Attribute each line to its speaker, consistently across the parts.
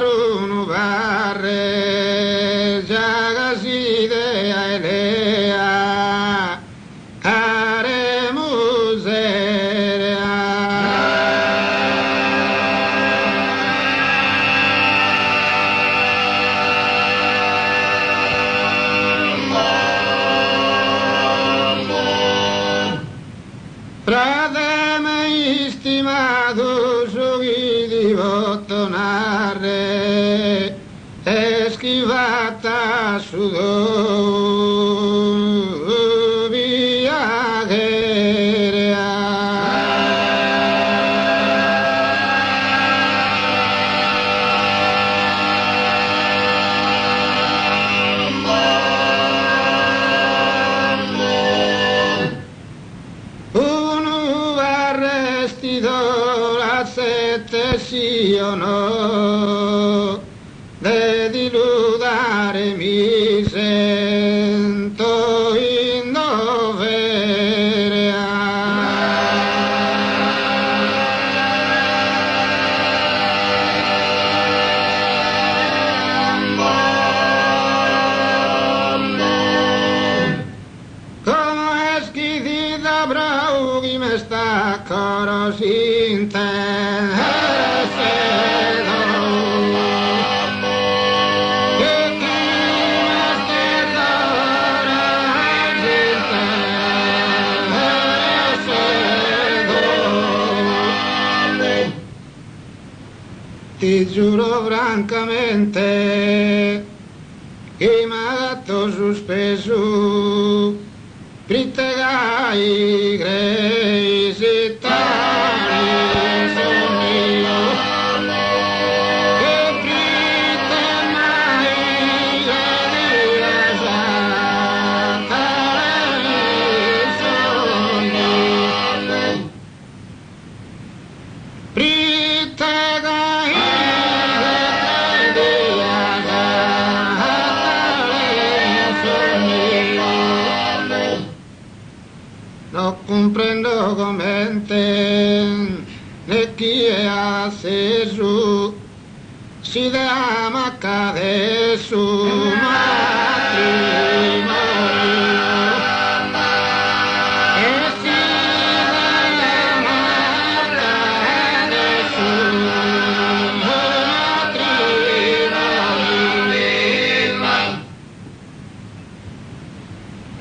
Speaker 1: Arunu barre jagaside ailea are muserea. Prademe istimado sughi di bottonare schivata su via Gherea. Uno arresti la sette sì o no, de diludare mi sento in dovere. Come eschi di da braughi me sta coro sin te. Ti giuro francamente che mi ha dato sospeso prittegai grei sittari sono io che pritte mai gredira satari sono io prittegai no comprendo commente né chi è acceso si ama cade su matrimonio e si ama cade su matrimonio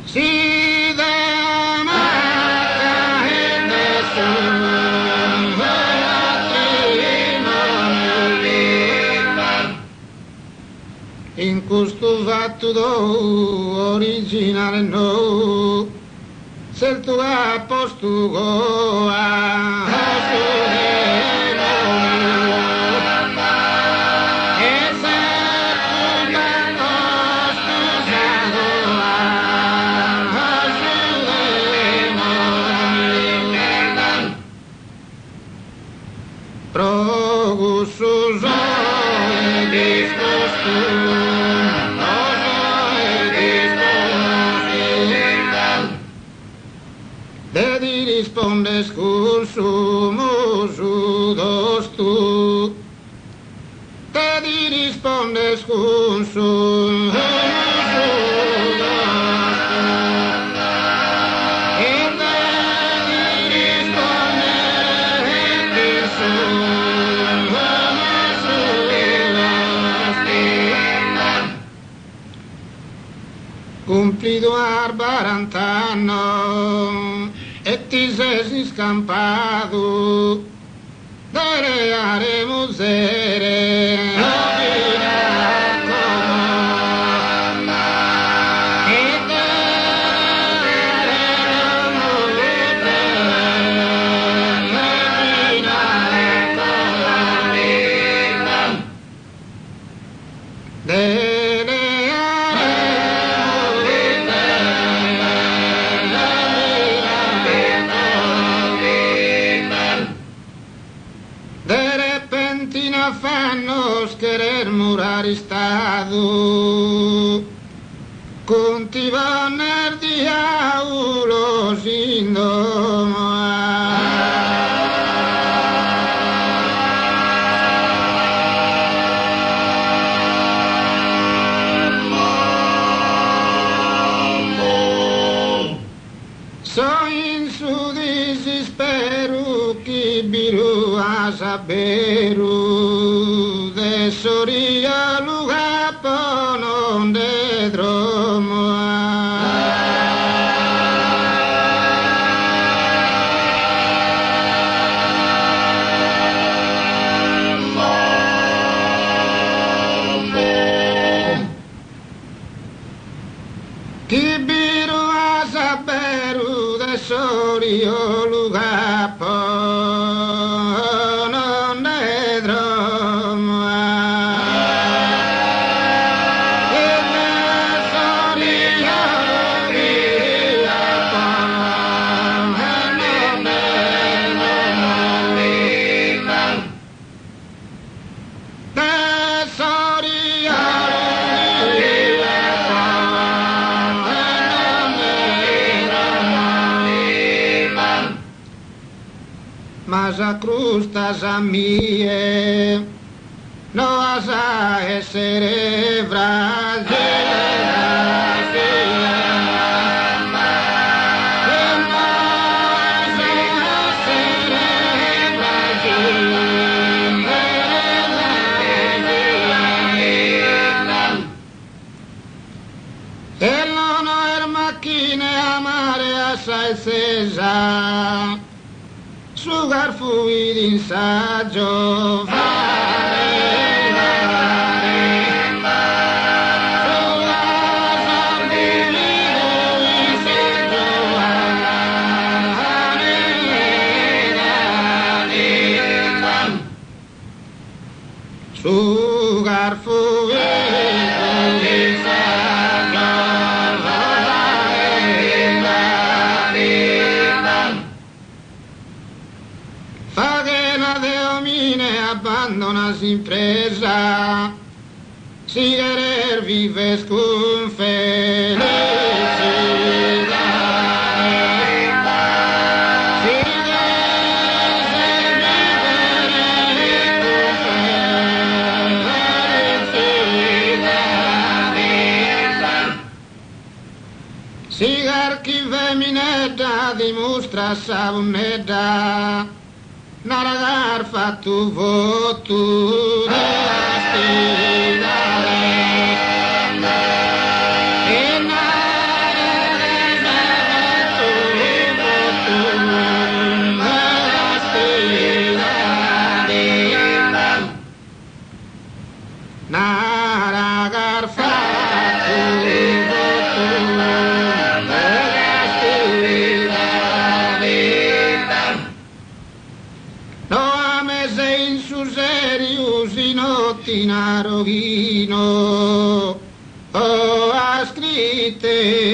Speaker 1: si in questo fatto originale no, se il tuo posto goa e se tu bello sposato progusso sono disposto. Dedi risponde scurso musu dostu. Dedi risponde scurso musu dostu. E dedi risponde scurso musu dostu. Cumplido 40 anni e ti sei scampato dalle aree musere fanno querer murare stato conti vanno diavolo sindomar. ma saberu de soria lugapo non de dromo. Kibiru asaberu de sorio lugapo non de dromo. E de sorio lugapo non de dromo. De sorio Masa crustas a mie, no vas a essere e non ho macchine amare assai sesa. Sugar fui d'insaggio fare. Sugar fui d'insaggio abbandonas impresa, si querer vives con felicidad. Si querer vives con felicidad. Sigar chi feminetta dimostra savunetta, naragar fatto voto della stilare e naragar fatto voto della stilare naragar fatto voto della stilare. No amese in su serius in ottinaro o a scriterio.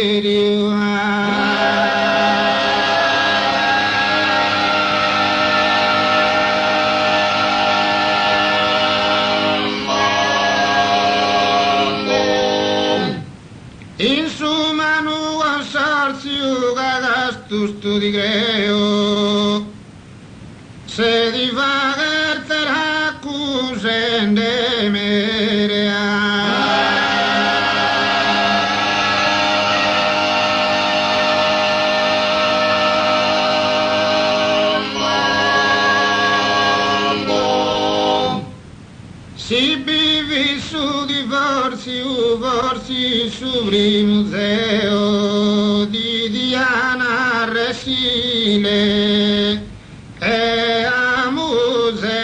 Speaker 1: In su manu consorzio gagastus studi creo, se divagar teraccusen de merea. Si vivi su divorzio, vorsi su museo di Diana Resile e a museria.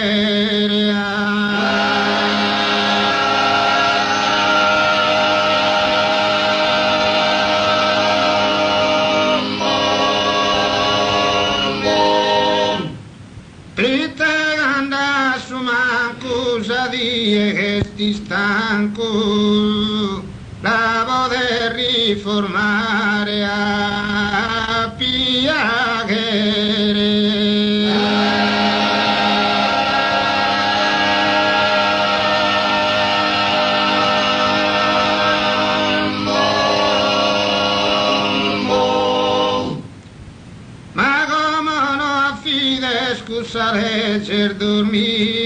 Speaker 1: Priteganda su mancusa die che sti stanco, la poter riformare a piaghere. Ma come no affide scusa legger dormire